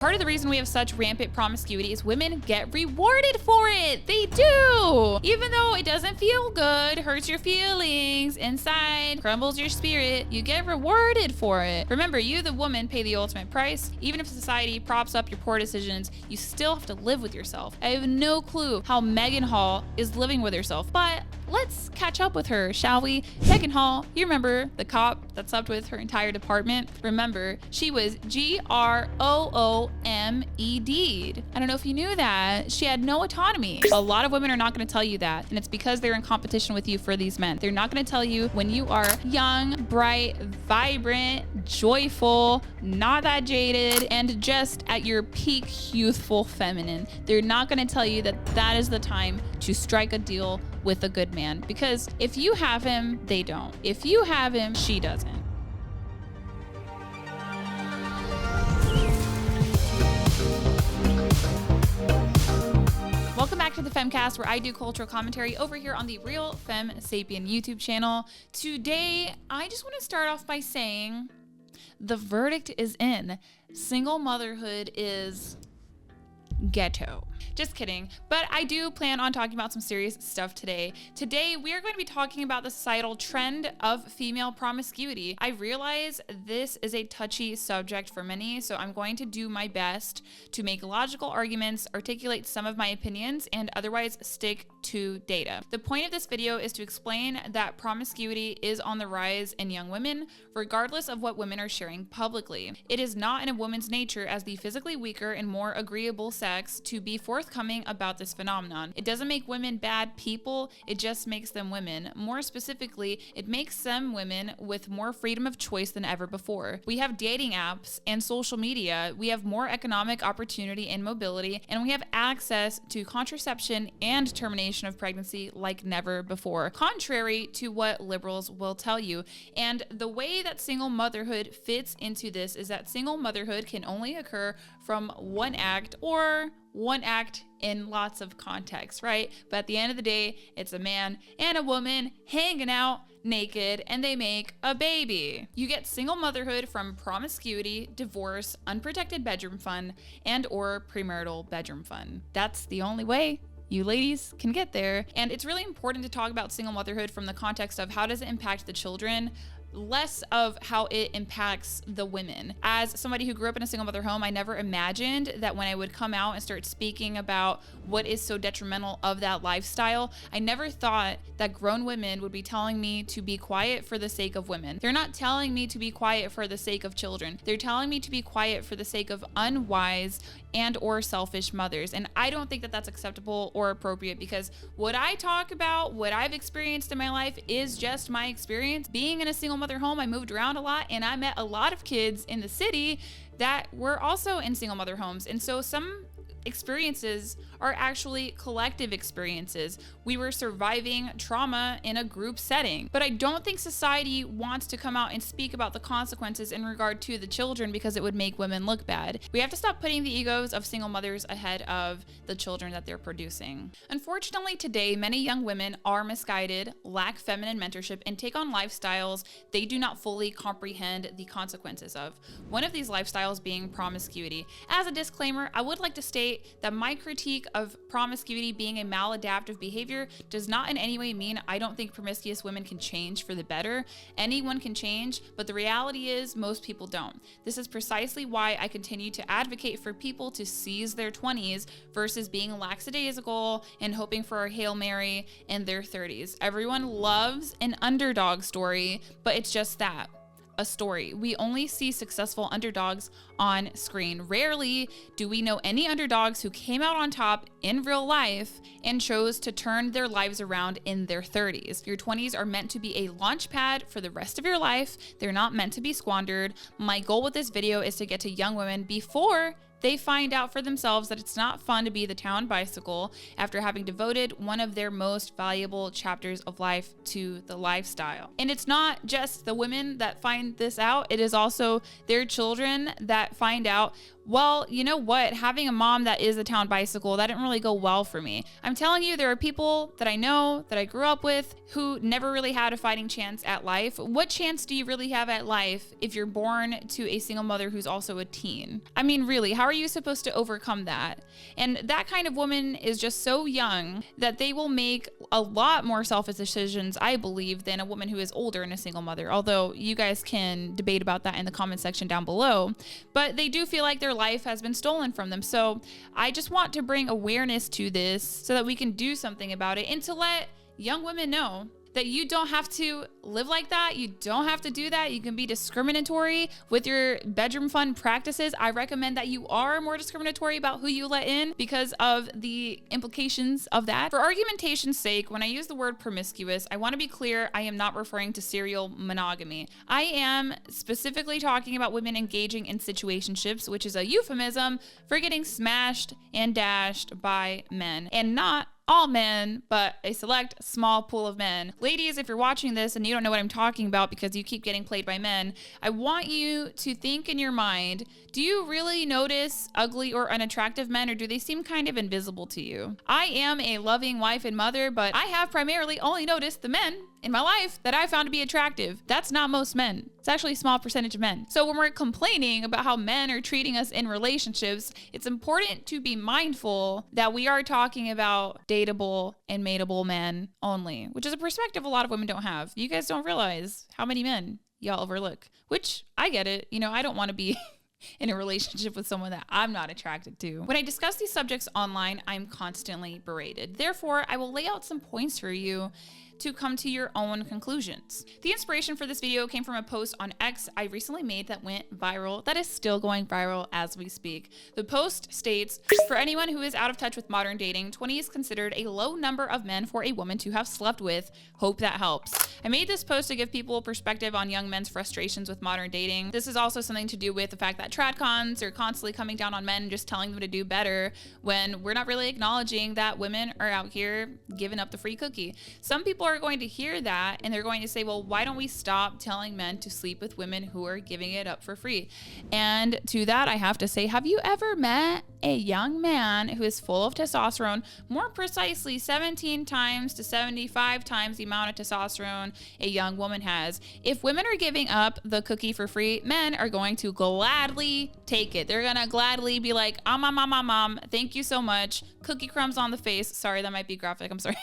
Part of the reason we have such rampant promiscuity is women get rewarded for it. They do. Even though it doesn't feel good, hurts your feelings inside, crumbles your spirit, you get rewarded for it. Remember, you, the woman, pay the ultimate price. Even if society props up your poor decisions, you still have to live with yourself. I have no clue how Megan Hall is living with herself, but let's catch up with her, shall we? Megan Hall, you remember the cop that slept with her entire department? Remember, she was GROOMED. I don't know if you knew that. She had no autonomy. A lot of women are not going to tell you that, and it's because they're in competition with you for these men. They're not going to tell you when you are young, bright, vibrant, joyful, not that jaded, and just at your peak youthful feminine. They're not going to tell you that that is the time to strike a deal with a good man, because if you have him, they don't. If you have him, she doesn't. Welcome back to the Femcast, where I do cultural commentary over here on the Real Femme Sapien YouTube channel. Today, I just want to start off by saying the verdict is in. Single motherhood is ghetto. Just kidding. But I do plan on talking about some serious stuff today. Today, we are going to be talking about the societal trend of female promiscuity. I realize this is a touchy subject for many, so I'm going to do my best to make logical arguments, articulate some of my opinions, and otherwise stick to data. The point of this video is to explain that promiscuity is on the rise in young women, regardless of what women are sharing publicly. It is not in a woman's nature as the physically weaker and more agreeable sex to be forthcoming about this phenomenon. It doesn't make women bad people, it just makes them women. More specifically, it makes them women with more freedom of choice than ever before. We have dating apps and social media, we have more economic opportunity and mobility, and we have access to contraception and termination of pregnancy like never before, contrary to what liberals will tell you. And the way that single motherhood fits into this is that single motherhood can only occur from one act, or one act in lots of contexts, right? But at the end of the day, it's a man and a woman hanging out naked and they make a baby. You get single motherhood from promiscuity, divorce, unprotected bedroom fun, and or premarital bedroom fun. That's the only way you ladies can get there. And it's really important to talk about single motherhood from the context of how does it impact the children, less of how it impacts the women. As somebody who grew up in a single mother home, I never imagined that when I would come out and start speaking about what is so detrimental of that lifestyle, I never thought that grown women would be telling me to be quiet for the sake of women. They're not telling me to be quiet for the sake of children. They're telling me to be quiet for the sake of unwise and or selfish mothers. And I don't think that that's acceptable or appropriate, because what I talk about, what I've experienced in my life is just my experience. Being in a single mother home, I moved around a lot and I met a lot of kids in the city that were also in single mother homes. And so some experiences are actually collective experiences. We were surviving trauma in a group setting. But I don't think society wants to come out and speak about the consequences in regard to the children because it would make women look bad. We have to stop putting the egos of single mothers ahead of the children that they're producing. Unfortunately, today, many young women are misguided, lack feminine mentorship, and take on lifestyles they do not fully comprehend the consequences of. One of these lifestyles being promiscuity. As a disclaimer, I would like to state that my critique of promiscuity being a maladaptive behavior does not in any way mean I don't think promiscuous women can change for the better. Anyone can change, but the reality is most people don't. This is precisely why I continue to advocate for people to seize their 20s versus being lackadaisical and hoping for a Hail Mary in their 30s. Everyone loves an underdog story, but it's just that. A story. We only see successful underdogs on screen. Rarely do we know any underdogs who came out on top in real life and chose to turn their lives around in their 30s. Your 20s are meant to be a launch pad for the rest of your life. They're not meant to be squandered. My goal with this video is to get to young women before they find out for themselves that it's not fun to be the town bicycle after having devoted one of their most valuable chapters of life to the lifestyle. And it's not just the women that find this out, it is also their children that find out well, you know what? Having a mom that is a town bicycle, that didn't really go well for me. I'm telling you, there are people that I know, that I grew up with, who never really had a fighting chance at life. What chance do you really have at life if you're born to a single mother who's also a teen? I mean, really, how are you supposed to overcome that? And that kind of woman is just so young that they will make a lot more selfish decisions, I believe, than a woman who is older and a single mother. Although you guys can debate about that in the comment section down below, but they do feel like their life has been stolen from them. So I just want to bring awareness to this so that we can do something about it, and to let young women know that you don't have to live like that. You don't have to do that. You can be discriminatory with your bedroom fun practices. I recommend that you are more discriminatory about who you let in because of the implications of that. For argumentation's sake, when I use the word promiscuous, I want to be clear, I am not referring to serial monogamy. I am specifically talking about women engaging in situationships, which is a euphemism for getting smashed and dashed by men, and not all men, but a select small pool of men. Ladies, if you're watching this and you don't know what I'm talking about because you keep getting played by men, I want you to think in your mind, do you really notice ugly or unattractive men, or do they seem kind of invisible to you? I am a loving wife and mother, but I have primarily only noticed the men in my life that I found to be attractive. That's not most men. It's actually a small percentage of men. So when we're complaining about how men are treating us in relationships, it's important to be mindful that we are talking about dateable and mateable men only, which is a perspective a lot of women don't have. You guys don't realize how many men y'all overlook, which I get it. You know, I don't want to be in a relationship with someone that I'm not attracted to. When I discuss these subjects online, I'm constantly berated. Therefore, I will lay out some points for you to come to your own conclusions. The inspiration for this video came from a post on X I recently made that went viral, that is still going viral as we speak. The post states, for anyone who is out of touch with modern dating, 20 is considered a low number of men for a woman to have slept with. Hope that helps. I made this post to give people perspective on young men's frustrations with modern dating. This is also something to do with the fact that tradcons are constantly coming down on men and just telling them to do better when we're not really acknowledging that women are out here giving up the free cookie. Some people are going to hear that and they're going to say, well, why don't we stop telling men to sleep with women who are giving it up for free? And to that, I have to say, have you ever met a young man who is full of testosterone, more precisely 17 times to 75 times the amount of testosterone a young woman has? If women are giving up the cookie for free, men are going to gladly take it. They're gonna gladly be like, mom, thank you so much. Cookie crumbs on the face. Sorry, that might be graphic, I'm sorry.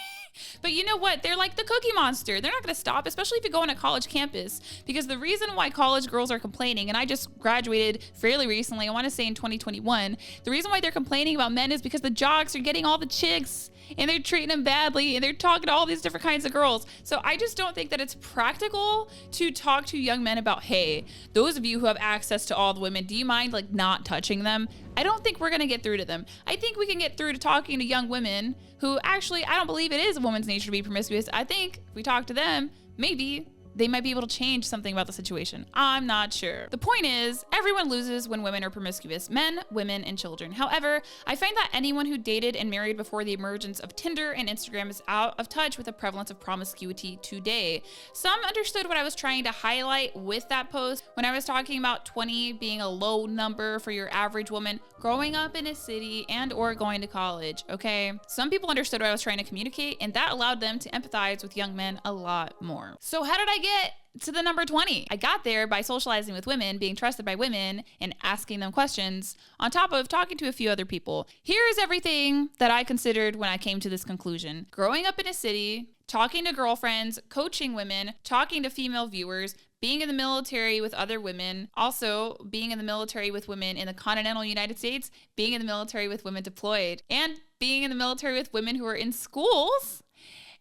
But you know what? They're like the Cookie Monster. They're not going to stop, especially if you go on a college campus, because the reason why college girls are complaining, and I just graduated fairly recently, I want to say in 2021, the reason why they're complaining about men is because the jocks are getting all the chicks and they're treating them badly and they're talking to all these different kinds of girls. So I just don't think that it's practical to talk to young men about, hey, those of you who have access to all the women, do you mind like not touching them? I don't think we're going to get through to them. I think we can get through to talking to young women who actually, I don't believe it is a woman's nature to be promiscuous. I think if we talk to them, maybe they might be able to change something about the situation. I'm not sure. The point is, everyone loses when women are promiscuous, men, women, and children. However, I find that anyone who dated and married before the emergence of Tinder and Instagram is out of touch with the prevalence of promiscuity today. Some understood what I was trying to highlight with that post when I was talking about 20 being a low number for your average woman growing up in a city and or going to college, okay? Some people understood what I was trying to communicate, and that allowed them to empathize with young men a lot more. So how did I get to the number 20? I got there by socializing with women, being trusted by women, and asking them questions, on top of talking to a few other people. Here's everything that I considered when I came to this conclusion. Growing up in a city, talking to girlfriends, coaching women, talking to female viewers, being in the military with other women, also being in the military with women in the continental United States, being in the military with women deployed, and being in the military with women who are in schools,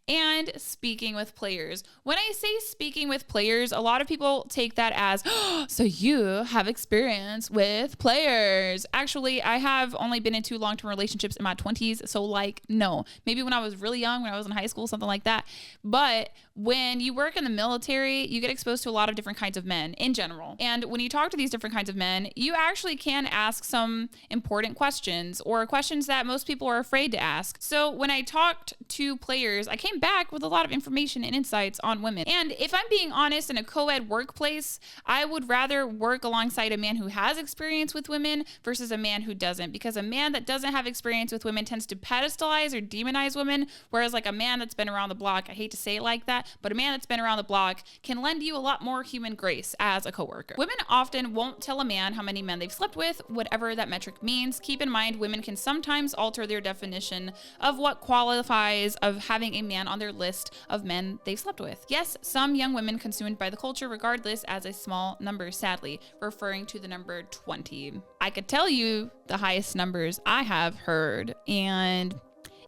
and speaking with players. When I say speaking with players, a lot of people take that as, oh, so you have experience with players. Actually, I have only been in 2 long-term relationships in my 20s. So like, no, maybe when I was really young, when I was in high school, something like that. But when you work in the military, you get exposed to a lot of different kinds of men in general. And when you talk to these different kinds of men, you actually can ask some important questions or questions that most people are afraid to ask. So when I talked to players, I came back with a lot of information and insights on women. And if I'm being honest, in a co-ed workplace, I would rather work alongside a man who has experience with women versus a man who doesn't, because a man that doesn't have experience with women tends to pedestalize or demonize women, whereas like a man that's been around the block, I hate to say it like that, but a man that's been around the block can lend you a lot more human grace as a coworker. Women often won't tell a man how many men they've slept with, whatever that metric means. Keep in mind, women can sometimes alter their definition of what qualifies of having a man on their list of men they've slept with. Yes, some young women consumed by the culture regard this as a small number, sadly, referring to the number 20. I could tell you the highest numbers I have heard, and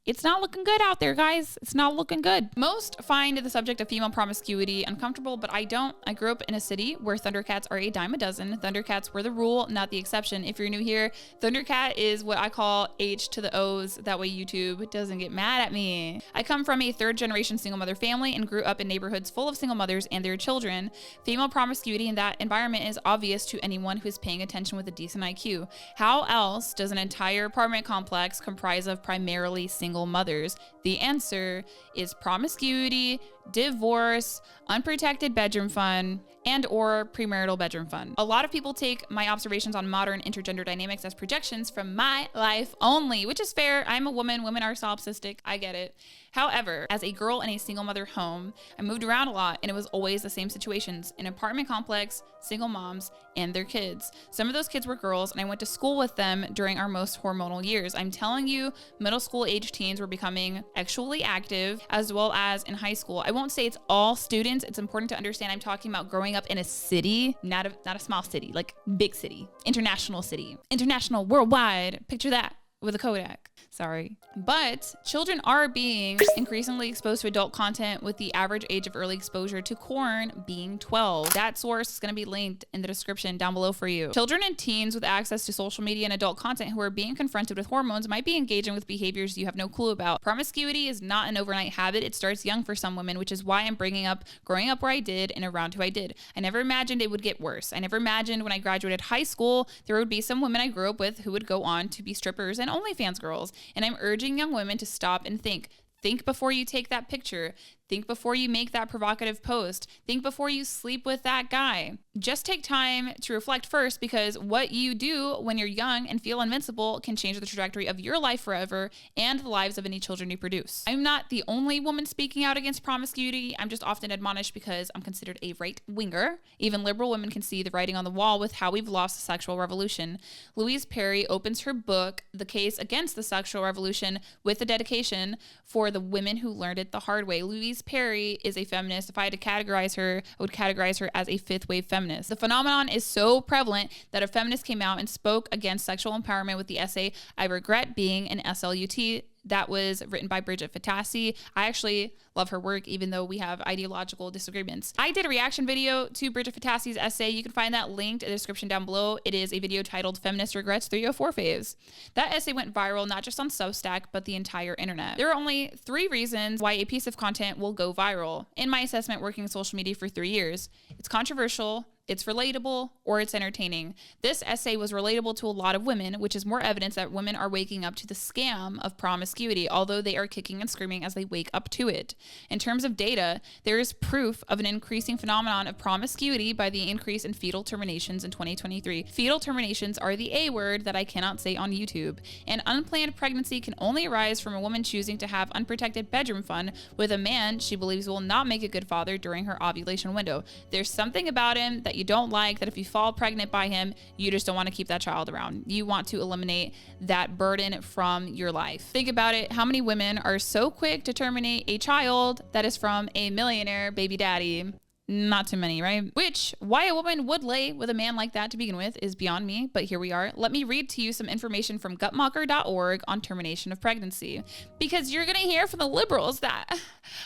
it's not looking good out there, guys. It's not looking good. Most find the subject of female promiscuity uncomfortable, but I don't. I grew up in a city where Thundercats are a dime a dozen. Thundercats were the rule, not the exception. If you're new here, Thundercat is what I call H to the O's. That way YouTube doesn't get mad at me. I come from a third-generation single mother family and grew up in neighborhoods full of single mothers and their children. Female promiscuity in that environment is obvious to anyone who is paying attention with a decent IQ. How else does an entire apartment complex comprise of primarily single mothers? The answer is promiscuity, divorce, unprotected bedroom fun, and or premarital bedroom fun. A lot of people take my observations on modern intergender dynamics as projections from my life only, which is fair. I'm a woman. Women are solipsistic. I get it. However, as a girl in a single mother home, I moved around a lot, and it was always the same situations: an apartment complex, single moms, and their kids. Some of those kids were girls, and I went to school with them during our most hormonal years. I'm telling you, middle school age teens were becoming sexually active, as well as in high school. I won't say it's all students. It's important to understand I'm talking about growing up in a city, not a small city, like big city, international, worldwide. Picture that with a Kodak. Sorry. But children are being increasingly exposed to adult content, with the average age of early exposure to porn being 12. That source is going to be linked in the description down below for you. Children and teens with access to social media and adult content who are being confronted with hormones might be engaging with behaviors you have no clue about. Promiscuity is not an overnight habit. It starts young for some women, which is why I'm bringing up growing up where I did and around who I did. I never imagined it would get worse. I never imagined when I graduated high school, there would be some women I grew up with who would go on to be strippers and OnlyFans girls. And I'm urging young women to stop and think. Think before you take that picture. Think before you make that provocative post. Think before you sleep with that guy. Just take time to reflect first, because what you do when you're young and feel invincible can change the trajectory of your life forever and the lives of any children you produce. I'm not the only woman speaking out against promiscuity. I'm just often admonished because I'm considered a right-winger. Even liberal women can see the writing on the wall with how we've lost the sexual revolution. Louise Perry opens her book, The Case Against the Sexual Revolution, with a dedication for the women who learned it the hard way. Louise Perry is a feminist. If I had to categorize her, I would categorize her as a fifth wave feminist. The phenomenon is so prevalent that a feminist came out and spoke against sexual empowerment with the essay, I Regret Being an SLUT. That was written by Bridget Fatassi. I actually love her work, even though we have ideological disagreements. I did a reaction video to Bridget Fatassi's essay. You can find that linked in the description down below. It is a video titled Feminist Regrets 304 Faves. That essay went viral, not just on Substack, but the entire internet. There are only 3 reasons why a piece of content will go viral. In my assessment, working in social media for 3 years, it's controversial, it's relatable, or it's entertaining. This essay was relatable to a lot of women, which is more evidence that women are waking up to the scam of promiscuity, although they are kicking and screaming as they wake up to it. In terms of data, there is proof of an increasing phenomenon of promiscuity by the increase in fetal terminations in 2023. Fetal terminations are the A word that I cannot say on YouTube. An unplanned pregnancy can only arise from a woman choosing to have unprotected bedroom fun with a man she believes will not make a good father during her ovulation window. There's something about him that you don't like, that if you fall pregnant by him, you just don't want to keep that child around. You want to eliminate that burden from your life. Think about it. How many women are so quick to terminate a child that is from a millionaire baby daddy? Not too many, right? Which, why a woman would lay with a man like that to begin with is beyond me, but here we are. Let me read to you some information from gutmocker.org on termination of pregnancy, because you're gonna hear from the liberals that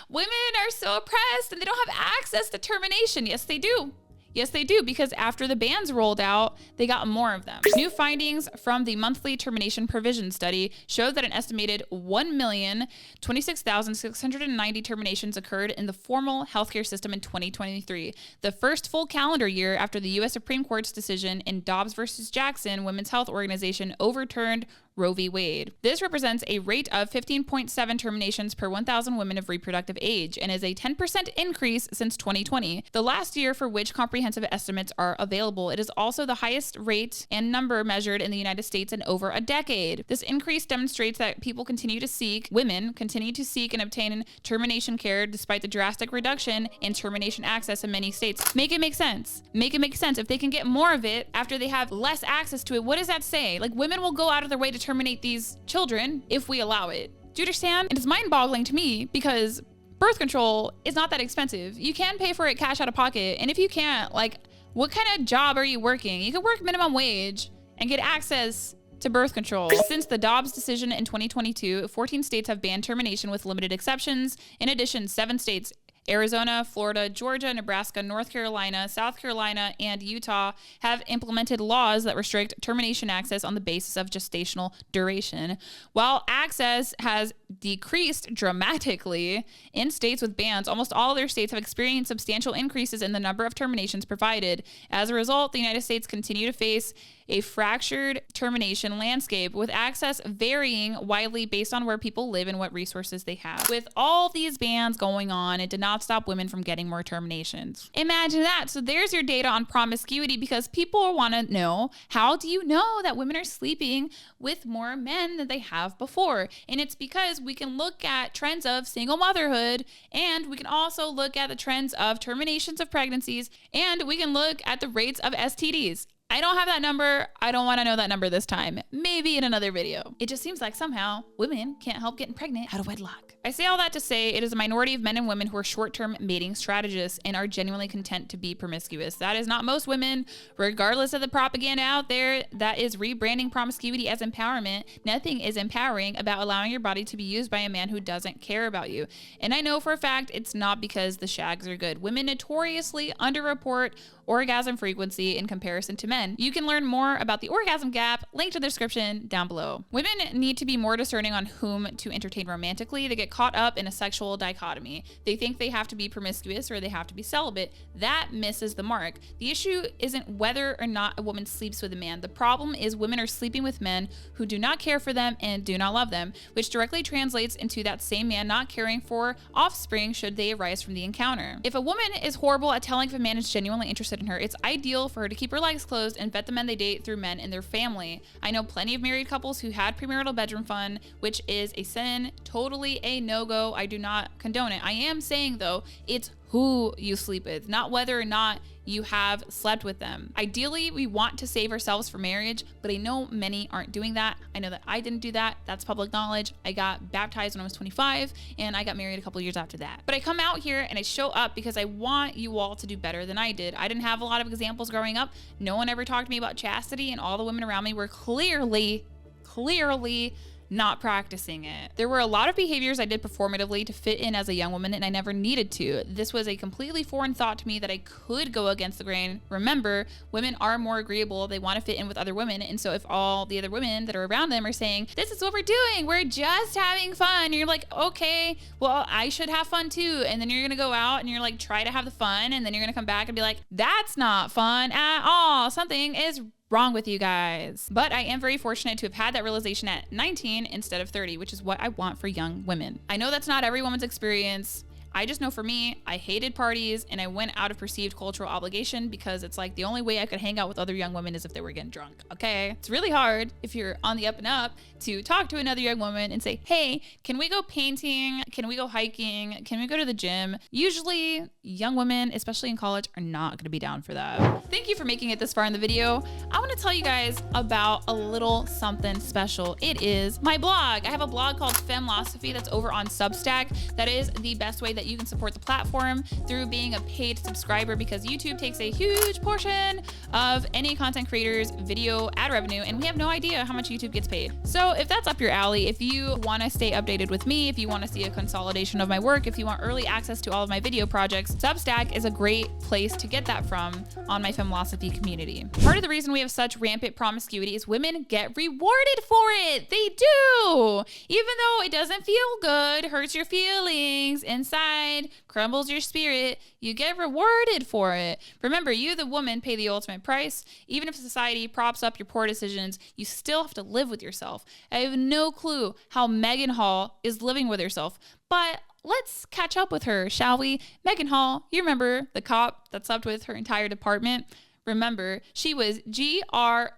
women are so oppressed and they don't have access to termination. Yes, they do. Yes, they do, because after the bans rolled out, they got more of them. New findings from the monthly termination provision study showed that an estimated 1,026,690 terminations occurred in the formal healthcare system in 2023, the first full calendar year after the U.S. Supreme Court's decision in Dobbs versus Jackson Women's Health Organization overturned Roe v. Wade. This represents a rate of 15.7 terminations per 1,000 women of reproductive age and is a 10% increase since 2020, the last year for which comprehensive estimates are available. It is also the highest rate and number measured in the United States in over a decade. This increase demonstrates that women continue to seek and obtain termination care despite the drastic reduction in termination access in many states. Make it make sense. Make it make sense. If they can get more of it after they have less access to it, what does that say? Like, women will go out of their way to terminate these children if we allow it. Do you understand? And it's mind-boggling to me because birth control is not that expensive. You can pay for it cash out of pocket. And if you can't, like, what kind of job are you working? You can work minimum wage and get access to birth control. Since the Dobbs decision in 2022, 14 states have banned termination with limited exceptions. In addition, 7 states, Arizona, Florida, Georgia, Nebraska, North Carolina, South Carolina, and Utah have implemented laws that restrict termination access on the basis of gestational duration. While access has decreased dramatically in states with bans, almost all other states have experienced substantial increases in the number of terminations provided. As a result, the United States continue to face a fractured termination landscape, with access varying widely based on where people live and what resources they have. With all these bans going on, it did not stop women from getting more terminations. Imagine that. So there's your data on promiscuity, because people want to know, how do you know that women are sleeping with more men than they have before? And it's because we can look at trends of single motherhood, and we can also look at the trends of terminations of pregnancies, and we can look at the rates of STDs. I don't have that number. I don't want to know that number this time. Maybe in another video. It just seems like somehow women can't help getting pregnant out of wedlock. I say all that to say it is a minority of men and women who are short-term mating strategists and are genuinely content to be promiscuous. That is not most women, regardless of the propaganda out there that is rebranding promiscuity as empowerment. Nothing is empowering about allowing your body to be used by a man who doesn't care about you. And I know for a fact it's not because the shags are good. Women notoriously underreport orgasm frequency in comparison to men. You can learn more about the orgasm gap, linked to the description down below. Women need to be more discerning on whom to entertain romantically. They get caught up in a sexual dichotomy. They think they have to be promiscuous or they have to be celibate. That misses the mark. The issue isn't whether or not a woman sleeps with a man. The problem is women are sleeping with men who do not care for them and do not love them, which directly translates into that same man not caring for offspring should they arise from the encounter. If a woman is horrible at telling if a man is genuinely interested in her, it's ideal for her to keep her legs closed and vet the men they date through men in their family. I know plenty of married couples who had premarital bedroom fun, which is a sin, totally a no-go. I do not condone it. I am saying though, it's who you sleep with, not whether or not you have slept with them. Ideally, we want to save ourselves for marriage, but I know many aren't doing that. I know that I didn't do that. That's public knowledge. I got baptized when I was 25 and I got married a couple years after that. But I come out here and I show up because I want you all to do better than I did. I didn't have a lot of examples growing up. No one ever talked to me about chastity, and all the women around me were clearly not practicing it. There were a lot of behaviors I did performatively to fit in as a young woman, and I never needed to. This was a completely foreign thought to me that I could go against the grain. Remember, women are more agreeable. They want to fit in with other women. And so if all the other women that are around them are saying, this is what we're doing, we're just having fun, you're like, okay, well, I should have fun too. And then you're going to go out and you're like, try to have the fun. And then you're going to come back and be like, that's not fun at all. Something is wrong with you guys. But I am very fortunate to have had that realization at 19 instead of 30, which is what I want for young women. I know that's not every woman's experience. I just know for me, I hated parties and I went out of perceived cultural obligation because it's like the only way I could hang out with other young women is if they were getting drunk, okay? It's really hard if you're on the up and up to talk to another young woman and say, hey, can we go painting? Can we go hiking? Can we go to the gym? Usually young women, especially in college, are not gonna be down for that. Thank you for making it this far in the video. I wanna tell you guys about a little something special. It is my blog. I have a blog called Femcast that's over on Substack. That is the best way that that you can support the platform through being a paid subscriber, because YouTube takes a huge portion of any content creator's video ad revenue, and we have no idea how much YouTube gets paid. So if that's up your alley, if you want to stay updated with me, if you want to see a consolidation of my work, if you want early access to all of my video projects, Substack is a great place to get that from on my Femlosophy community. Part of the reason we have such rampant promiscuity is women get rewarded for it. They do. Even though it doesn't feel good, hurts your feelings inside, crumbles your spirit, you get rewarded for it. Remember, you, the woman, pay the ultimate price. Even if society props up your poor decisions, you still have to live with yourself. I have no clue how Megan Hall is living with herself, but let's catch up with her, shall we? Megan Hall, you remember the cop that slept with her entire department? Remember, she was GROOMED. I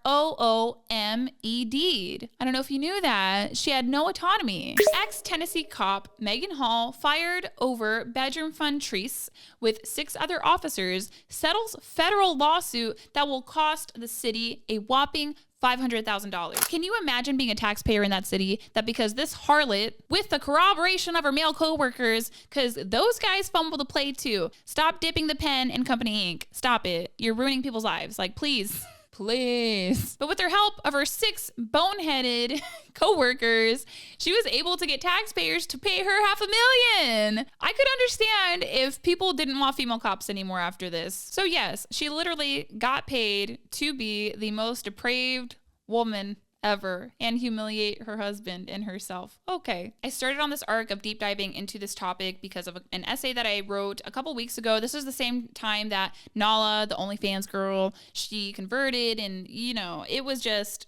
don't know if you knew that. She had no autonomy. Ex-Tennessee cop Megan Hall, fired over bedroom fund tris with 6 other officers, settles federal lawsuit that will cost the city a whopping $500,000. Can you imagine being a taxpayer in that city that because this harlot, with the corroboration of her male co-workers, because those guys fumble the play too. Stop dipping the pen in company ink. Stop it. You're ruining people's lives. Like, please. Please. But with the help of her 6 boneheaded co-workers, she was able to get taxpayers to pay her $500,000. I could understand if people didn't want female cops anymore after this. So yes, she literally got paid to be the most depraved woman ever and humiliate her husband and herself. Okay. I started on this arc of deep diving into this topic because of an essay that I wrote a couple weeks ago. This was the same time that Nala, the OnlyFans girl, she converted, and it was just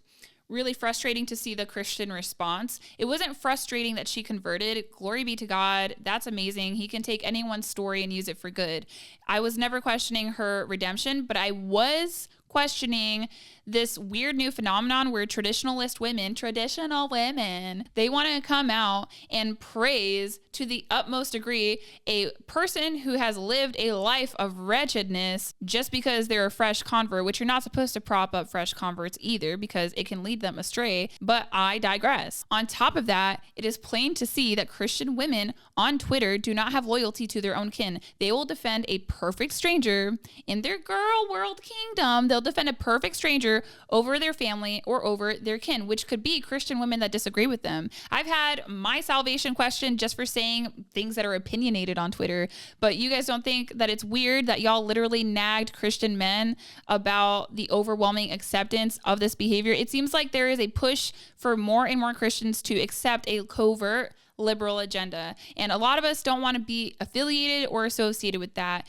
really frustrating to see the Christian response. It wasn't frustrating that she converted. Glory be to God. That's amazing. He can take anyone's story and use it for good. I was never questioning her redemption, but I was questioning this weird new phenomenon where traditional women, they want to come out and praise to the utmost degree a person who has lived a life of wretchedness just because they're a fresh convert, which you're not supposed to prop up fresh converts either because it can lead them astray. But I digress. On top of that, it is plain to see that Christian women on Twitter do not have loyalty to their own kin. They will defend a perfect stranger in their girl world kingdom. They'll defend a perfect stranger over their family or over their kin, which could be Christian women that disagree with them. I've had my salvation questioned just for saying things that are opinionated on Twitter, but you guys don't think that it's weird that y'all literally nagged Christian men about the overwhelming acceptance of this behavior? It seems like there is a push for more and more Christians to accept a covert liberal agenda. And a lot of us don't want to be affiliated or associated with that.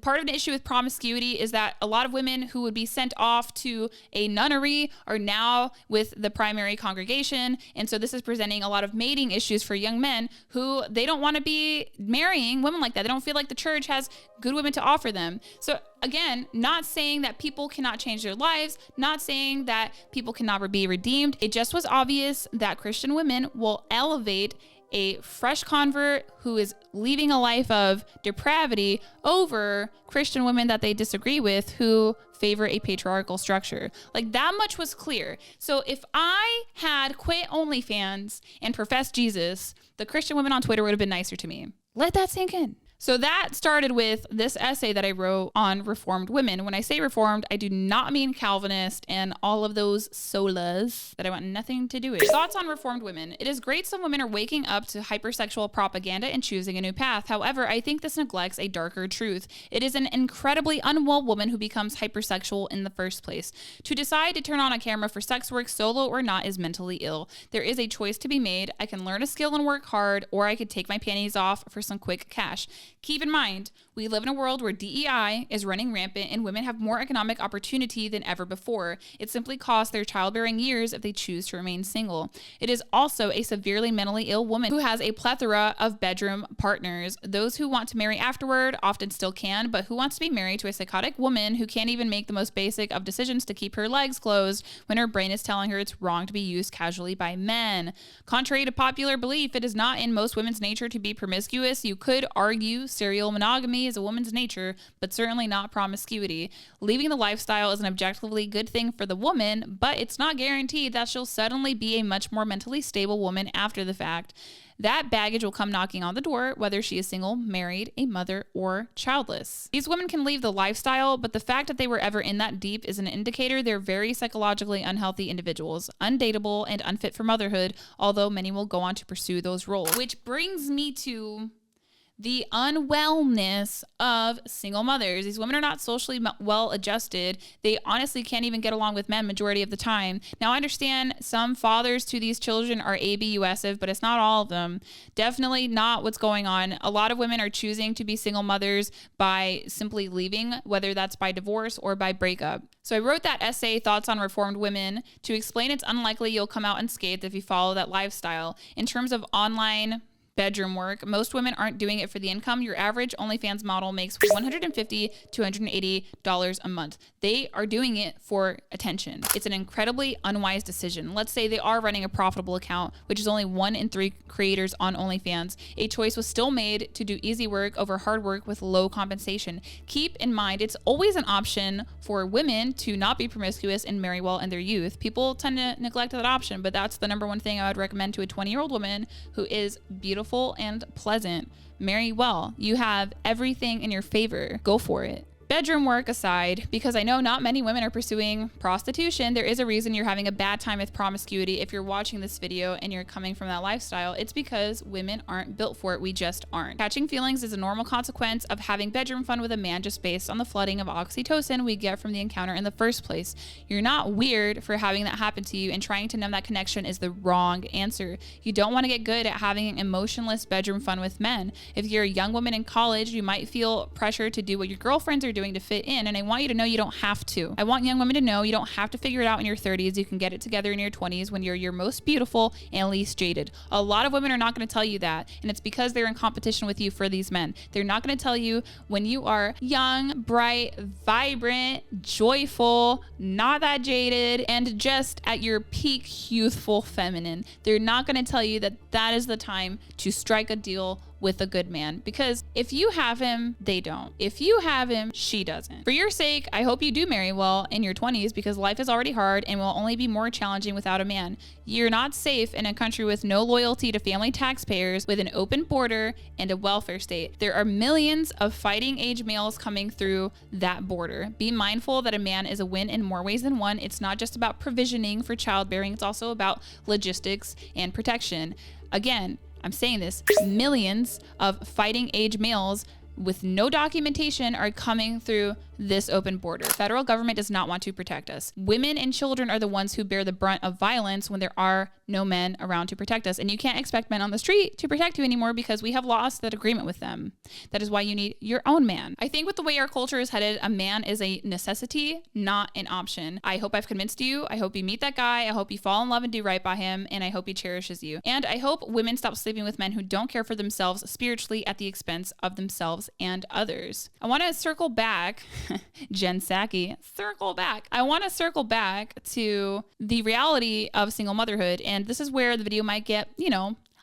Part of the issue with promiscuity is that a lot of women who would be sent off to a nunnery are now with the primary congregation. And so this is presenting a lot of mating issues for young men who they don't want to be marrying women like that. They don't feel like the church has good women to offer them. So again, not saying that people cannot change their lives, not saying that people cannot be redeemed. It just was obvious that Christian women will elevate a fresh convert who is leaving a life of depravity over Christian women that they disagree with who favor a patriarchal structure. Like, that much was clear. So if I had quit OnlyFans and professed Jesus, the Christian women on Twitter would have been nicer to me. Let that sink in. So that started with this essay that I wrote on Reformed women. When I say Reformed, I do not mean Calvinist and all of those solas that I want nothing to do with. Thoughts on Reformed women. It is great some women are waking up to hypersexual propaganda and choosing a new path. However, I think this neglects a darker truth. It is an incredibly unwell woman who becomes hypersexual in the first place. To decide to turn on a camera for sex work, solo or not, is mentally ill. There is a choice to be made. I can learn a skill and work hard, or I could take my panties off for some quick cash. Keep in mind, we live in a world where DEI is running rampant and women have more economic opportunity than ever before. It simply costs their childbearing years if they choose to remain single. It is also a severely mentally ill woman who has a plethora of bedroom partners. Those who want to marry afterward often still can, but who wants to be married to a psychotic woman who can't even make the most basic of decisions to keep her legs closed when her brain is telling her it's wrong to be used casually by men? Contrary to popular belief, it is not in most women's nature to be promiscuous. You could argue you serial monogamy is a woman's nature, but certainly not promiscuity. Leaving the lifestyle is an objectively good thing for the woman, but it's not guaranteed that she'll suddenly be a much more mentally stable woman after the fact. That baggage will come knocking on the door, whether she is single, married, a mother, or childless. These women can leave the lifestyle, but the fact that they were ever in that deep is an indicator they're very psychologically unhealthy individuals, undateable and unfit for motherhood, although many will go on to pursue those roles. Which brings me to the unwellness of single mothers. These women are not socially well adjusted. They honestly can't even get along with men majority of the time. Now, I understand some fathers to these children are abusive, but it's not all of them. Definitely not what's going on. A lot of women are choosing to be single mothers by simply leaving, whether that's by divorce or by breakup. So I wrote that essay, Thoughts on Reformed Women, to explain it's unlikely you'll come out unscathed if you follow that lifestyle. In terms of online bedroom work, most women aren't doing it for the income. Your average OnlyFans model makes $150 to $180 a month. They are doing it for attention. It's an incredibly unwise decision. Let's say they are running a profitable account, which is only 1 in 3 creators on OnlyFans. A choice was still made to do easy work over hard work with low compensation. Keep in mind, it's always an option for women to not be promiscuous and marry well in their youth. People tend to neglect that option, but that's the number one thing I would recommend to a 20-year-old woman who is beautiful and pleasant. Marry well. You have everything in your favor. Go for it. Bedroom work aside, because I know not many women are pursuing prostitution, there is a reason you're having a bad time with promiscuity. If you're watching this video and you're coming from that lifestyle, it's because women aren't built for it. We just aren't. Catching feelings is a normal consequence of having bedroom fun with a man just based on the flooding of oxytocin we get from the encounter in the first place. You're not weird for having that happen to you, and trying to numb that connection is the wrong answer. You don't want to get good at having emotionless bedroom fun with men. If you're a young woman in college, you might feel pressure to do what your girlfriends are doing to fit in, and I want you to know you don't have to. I want young women to know you don't have to figure it out in your 30s. You can get it together in your 20s when you're your most beautiful and least jaded. A lot of women are not going to tell you that, and it's because they're in competition with you for these men. They're not going to tell you when you are young, bright, vibrant, joyful, not that jaded, and just at your peak youthful feminine. They're not going to tell you that that is the time to strike a deal with a good man, because if you have him, they don't. If you have him, she doesn't. For your sake, I hope you do marry well in your 20s, because life is already hard and will only be more challenging without a man. You're not safe in a country with no loyalty to family taxpayers, with an open border and a welfare state. There are millions of fighting age males coming through that border. Be mindful that a man is a win in more ways than one. It's not just about provisioning for childbearing, it's also about logistics and protection. Again, I'm saying this, millions of fighting age males with no documentation are coming through this open border. Federal government does not want to protect us. Women and children are the ones who bear the brunt of violence when there are no men around to protect us. And you can't expect men on the street to protect you anymore, because we have lost that agreement with them. That is why you need your own man. I think with the way our culture is headed, a man is a necessity, not an option. I hope I've convinced you. I hope you meet that guy. I hope you fall in love and do right by him. And I hope he cherishes you. And I hope women stop sleeping with men who don't care for themselves spiritually at the expense of themselves and others. I want to circle back, Jen Psaki, circle back. I want to circle back to the reality of single motherhood. And this is where the video might get,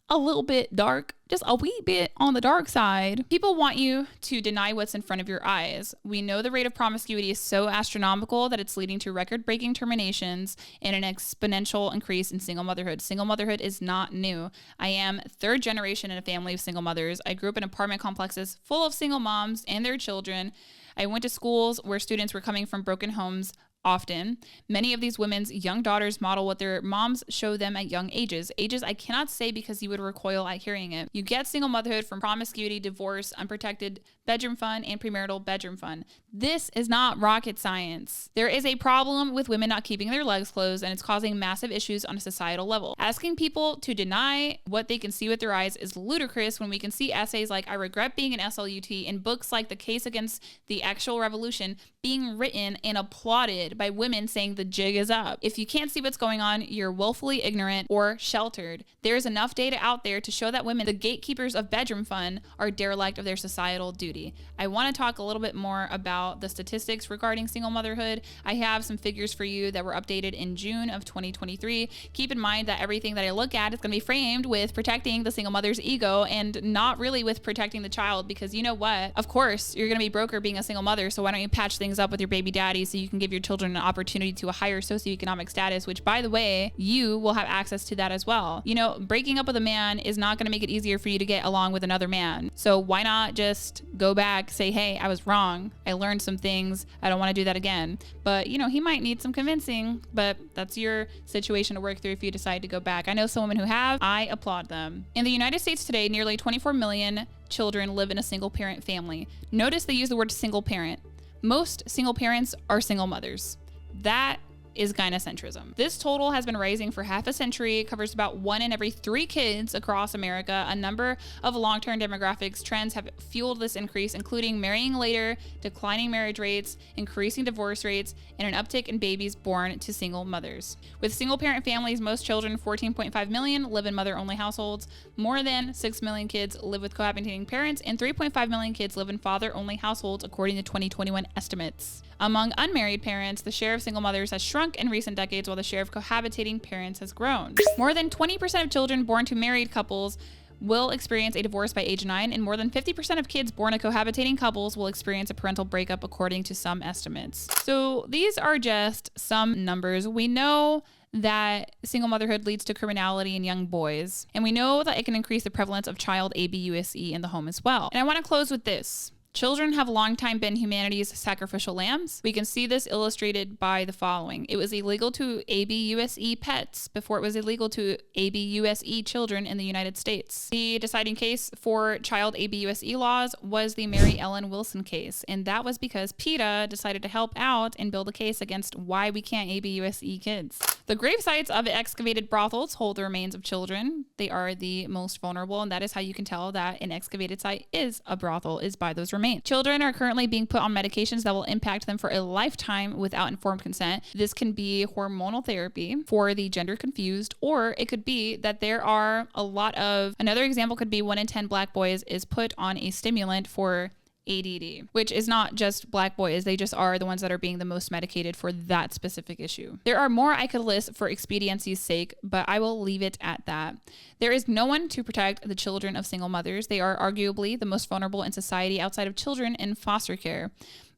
a little bit dark, just a wee bit on the dark side. People want you to deny what's in front of your eyes. We know the rate of promiscuity is so astronomical that it's leading to record-breaking terminations and an exponential increase in single motherhood. Single motherhood is not new. I am 3rd generation in a family of single mothers. I grew up in apartment complexes full of single moms and their children. I went to schools where students were coming from broken homes often. Many of these women's young daughters model what their moms show them at young ages. Ages I cannot say because you would recoil at hearing it. You get single motherhood from promiscuity, divorce, unprotected bedroom fun, and premarital bedroom fun. This is not rocket science. There is a problem with women not keeping their legs closed, and it's causing massive issues on a societal level. Asking people to deny what they can see with their eyes is ludicrous when we can see essays like "I regret being an SLUT" and books like "The Case Against the Actual Revolution" being written and applauded led by women saying the jig is up. If you can't see what's going on, you're willfully ignorant or sheltered. There's enough data out there to show that women, the gatekeepers of bedroom fun, are derelict of their societal duty. I want to talk a little bit more about the statistics regarding single motherhood. I have some figures for you that were updated in June of 2023. Keep in mind that everything that I look at is going to be framed with protecting the single mother's ego and not really with protecting the child, because you know what? Of course, you're going to be broker being a single mother, so why don't you patch things up with your baby daddy so you can give your children an opportunity to a higher socioeconomic status, which, by the way, you will have access to that as well. You know, breaking up with a man is not going to make it easier for you to get along with another man. So why not just go back, say, hey, I was wrong. I learned some things. I don't want to do that again. But, you know, he might need some convincing, but that's your situation to work through if you decide to go back. I know some women who have. I applaud them. In the United States today, nearly 24 million children live in a single parent family. Notice they use the word single parent. Most single parents are single mothers. That is gynocentrism. This total has been rising for half a century. It covers about 1 in every 3 kids across America. A number of long-term demographics trends have fueled this increase, including marrying later, declining marriage rates, increasing divorce rates, and an uptick in babies born to single mothers. With single-parent families, most children, 14.5 million, live in mother-only households. More than 6 million kids live with cohabitating parents, and 3.5 million kids live in father-only households, according to 2021 estimates. Among unmarried parents, the share of single mothers has shrunk in recent decades, while the share of cohabitating parents has grown. More than 20% of children born to married couples will experience a divorce by age 9, and more than 50% of kids born to cohabitating couples will experience a parental breakup, according to some estimates. So these are just some numbers. We know that single motherhood leads to criminality in young boys, and we know that it can increase the prevalence of child ABUSE in the home as well. And I want to close with this. Children have long time been humanity's sacrificial lambs. We can see this illustrated by the following. It was illegal to ABUSE pets before it was illegal to ABUSE children in the United States. The deciding case for child ABUSE laws was the Mary Ellen Wilson case, and that was because PETA decided to help out and build a case against why we can't ABUSE kids. The grave sites of excavated brothels hold the remains of children. They are the most vulnerable, and that is how you can tell that an excavated site is a brothel, is by those remains. Children are currently being put on medications that will impact them for a lifetime without informed consent. This can be hormonal therapy for the gender confused, or it could be that there are a lot of, another example could be 1 in 10 Black boys is put on a stimulant for ADD, which is not just Black boys. They just are the ones that are being the most medicated for that specific issue. There are more I could list for expediency's sake, but I will leave it at that. There is no one to protect the children of single mothers. They are arguably the most vulnerable in society outside of children in foster care.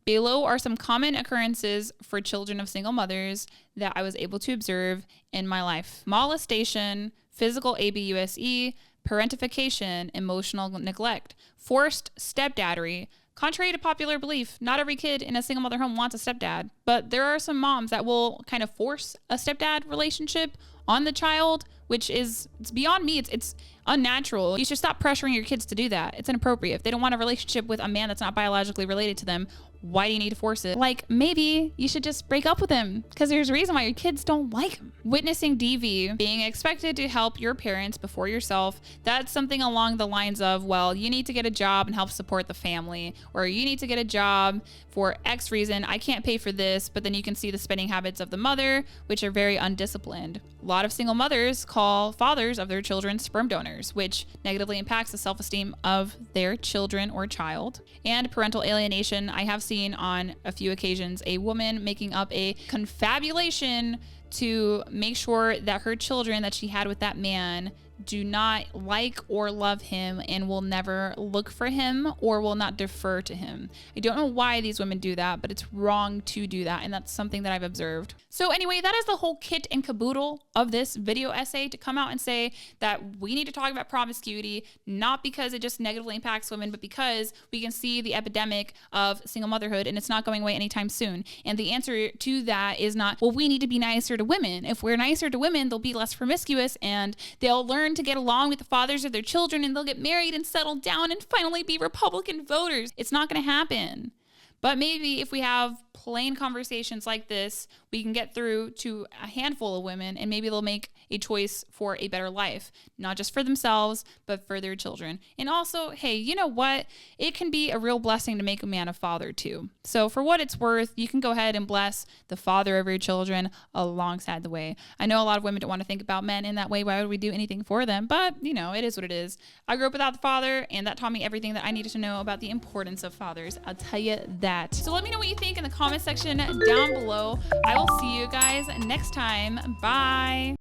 Below are some common occurrences for children of single mothers that I was able to observe in my life. Molestation, physical ABUSE, parentification, emotional neglect, forced stepdaddery. Contrary to popular belief, not every kid in a single mother home wants a stepdad, but there are some moms that will kind of force a stepdad relationship on the child, which is, it's beyond me. It's unnatural. You should stop pressuring your kids to do that. It's inappropriate. If they don't want a relationship with a man that's not biologically related to them, why do you need to force it? Like, maybe you should just break up with him because there's a reason why your kids don't like him. Witnessing DV, being expected to help your parents before yourself, that's something along the lines of, well, you need to get a job and help support the family, or you need to get a job for X reason. I can't pay for this, but then you can see the spending habits of the mother, which are very undisciplined. A lot of single mothers call fathers of their children sperm donors, which negatively impacts the self-esteem of their children or child. And parental alienation. I have seen on a few occasions a woman making up a confabulation to make sure that her children that she had with that man do not like or love him and will never look for him or will not defer to him. I don't know why these women do that, but it's wrong to do that, and that's something that I've observed. So anyway, that is the whole kit and caboodle of this video essay, to come out and say that we need to talk about promiscuity, not because it just negatively impacts women, but because we can see the epidemic of single motherhood and it's not going away anytime soon. And the answer to that is not, well, we need to be nicer to women. If we're nicer to women, they'll be less promiscuous and they'll learn to get along with the fathers of their children and they'll get married and settle down and finally be Republican voters. It's not going to happen. But maybe if we have plain conversations like this, we can get through to a handful of women, and maybe they'll make a choice for a better life, not just for themselves, but for their children. And also, hey, you know what? It can be a real blessing to make a man a father too. So for what it's worth, you can go ahead and bless the father of your children alongside the way. I know a lot of women don't want to think about men in that way. Why would we do anything for them? But, you know, it is what it is. I grew up without the father, and that taught me everything that I needed to know about the importance of fathers. I'll tell you that. So let me know what you think in the comment section down below. I will see you guys next time. Bye.